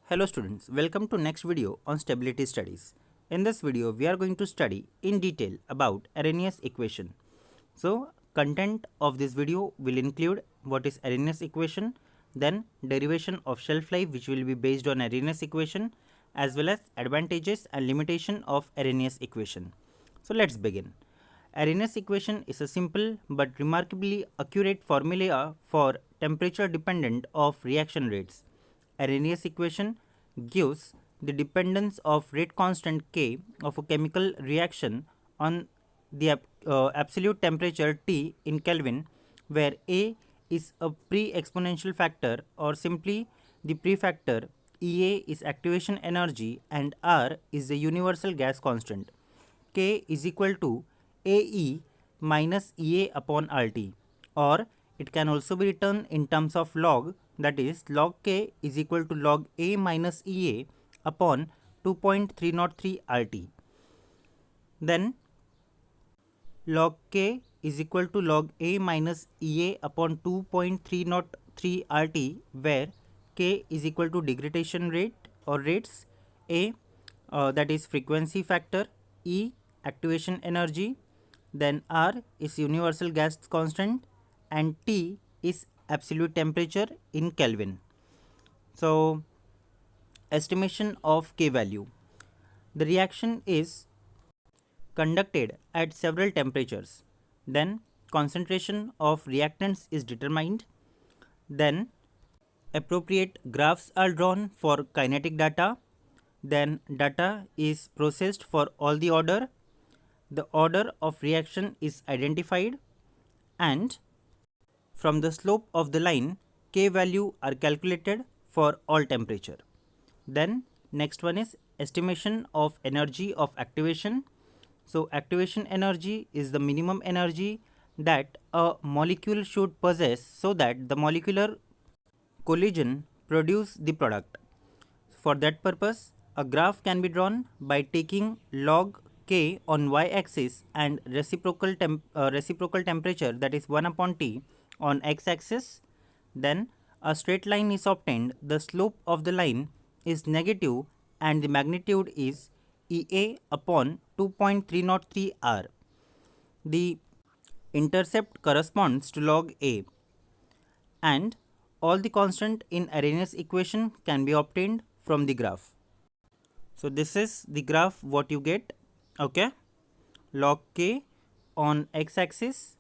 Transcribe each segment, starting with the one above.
Hello students, welcome to next video on stability studies. In this video, we are going to study in detail about Arrhenius equation. So, content of this video will include what is Arrhenius equation, then derivation of shelf life which will be based on Arrhenius equation, as well as advantages and limitation of Arrhenius equation. So, let's begin. Arrhenius equation is a simple but remarkably accurate formula for temperature dependent of reaction rates. Arrhenius equation gives the dependence of rate constant K of a chemical reaction on the absolute temperature T in Kelvin, where A is a pre-exponential factor or simply the prefactor. EA is activation energy and R is the universal gas constant. K is equal to AE minus EA upon RT, or it can also be written in terms of log, that is log K is equal to log A minus EA upon 2.303 RT. Then log K is equal to log A minus EA upon 2.303 RT, where K is equal to degradation rate or rates, A that is frequency factor, E activation energy, then R is universal gas constant, and T is absolute temperature in Kelvin. So, estimation of K value. The reaction is conducted at several temperatures. Then concentration of reactants is determined. Then appropriate graphs are drawn for kinetic data. Then data is processed for all the order. The order of reaction is identified, and from the slope of the line, K value are calculated for all temperature. Then next one is estimation of energy of activation. So activation energy is the minimum energy that a molecule should possess so that the molecular collision produce the product. For that purpose, a graph can be drawn by taking log K on y-axis and reciprocal temperature, that is 1 upon T, on x-axis. Then a straight line is obtained. The slope of the line is negative and the magnitude is EA upon 2.303 R. The intercept corresponds to log A, and all the constant in Arrhenius equation can be obtained from the graph. So this is the graph what you get. Okay, log K on x-axis,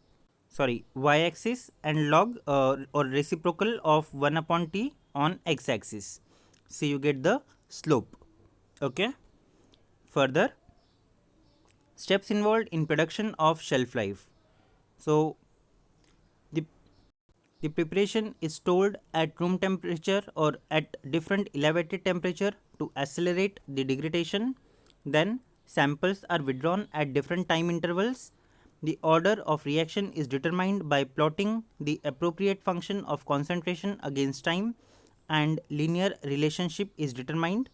sorry, y-axis, and log or reciprocal of 1 upon T on x-axis. So you get the slope. Okay, further steps involved in production of shelf life. So the preparation is stored at room temperature or at different elevated temperature to accelerate the degradation. Then samples are withdrawn at different time intervals. The order of reaction is determined by plotting the appropriate function of concentration against time, and linear relationship is determined.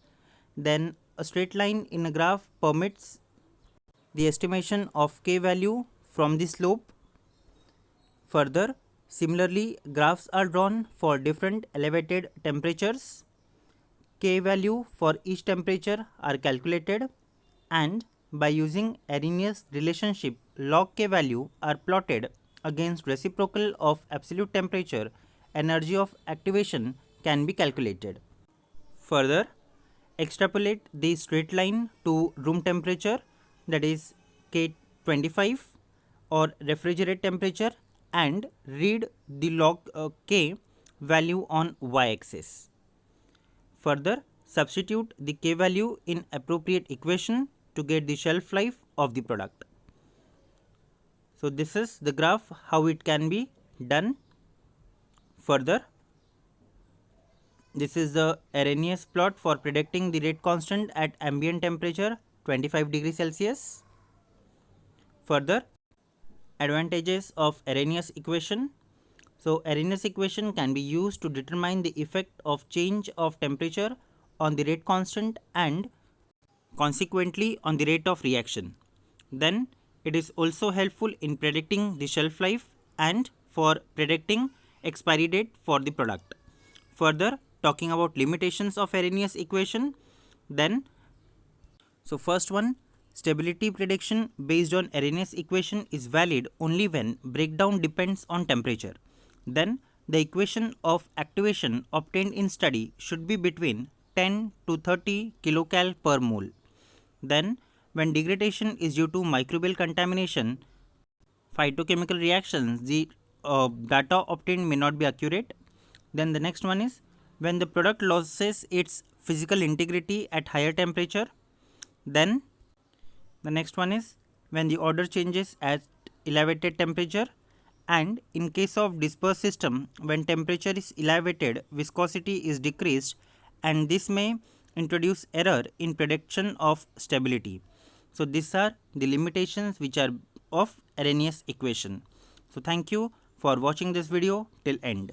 Then a straight line in a graph permits the estimation of K value from the slope. Further, similarly, graphs are drawn for different elevated temperatures. K value for each temperature are calculated, and by using Arrhenius relationship, log K value are plotted against reciprocal of absolute temperature. Energy of activation can be calculated. Further, extrapolate the straight line to room temperature, that is K25, or refrigerate temperature, and read the log K value on y-axis. Further, substitute the K value in appropriate equation to get the shelf life of the product. So this is the graph how it can be done. Further, this is the Arrhenius plot for predicting the rate constant at ambient temperature 25 degrees Celsius. Further, advantages of Arrhenius equation. So Arrhenius equation can be used to determine the effect of change of temperature on the rate constant and consequently on the rate of reaction. Then it is also helpful in predicting the shelf life and for predicting expiry date for the product. Further, talking about limitations of Arrhenius equation. Then, so first one, stability prediction based on Arrhenius equation is valid only when breakdown depends on temperature. Then, the equation of activation obtained in study should be between 10 to 30 kcal per mole. Then, when degradation is due to microbial contamination, phytochemical reactions, the data obtained may not be accurate. Then the next one is when the product loses its physical integrity at higher temperature. Then the next one is when the order changes at elevated temperature, and in case of dispersed system, when temperature is elevated, viscosity is decreased, and this may introduce error in prediction of stability. So these are the limitations which are of Arrhenius equation. So thank you for watching this video till end.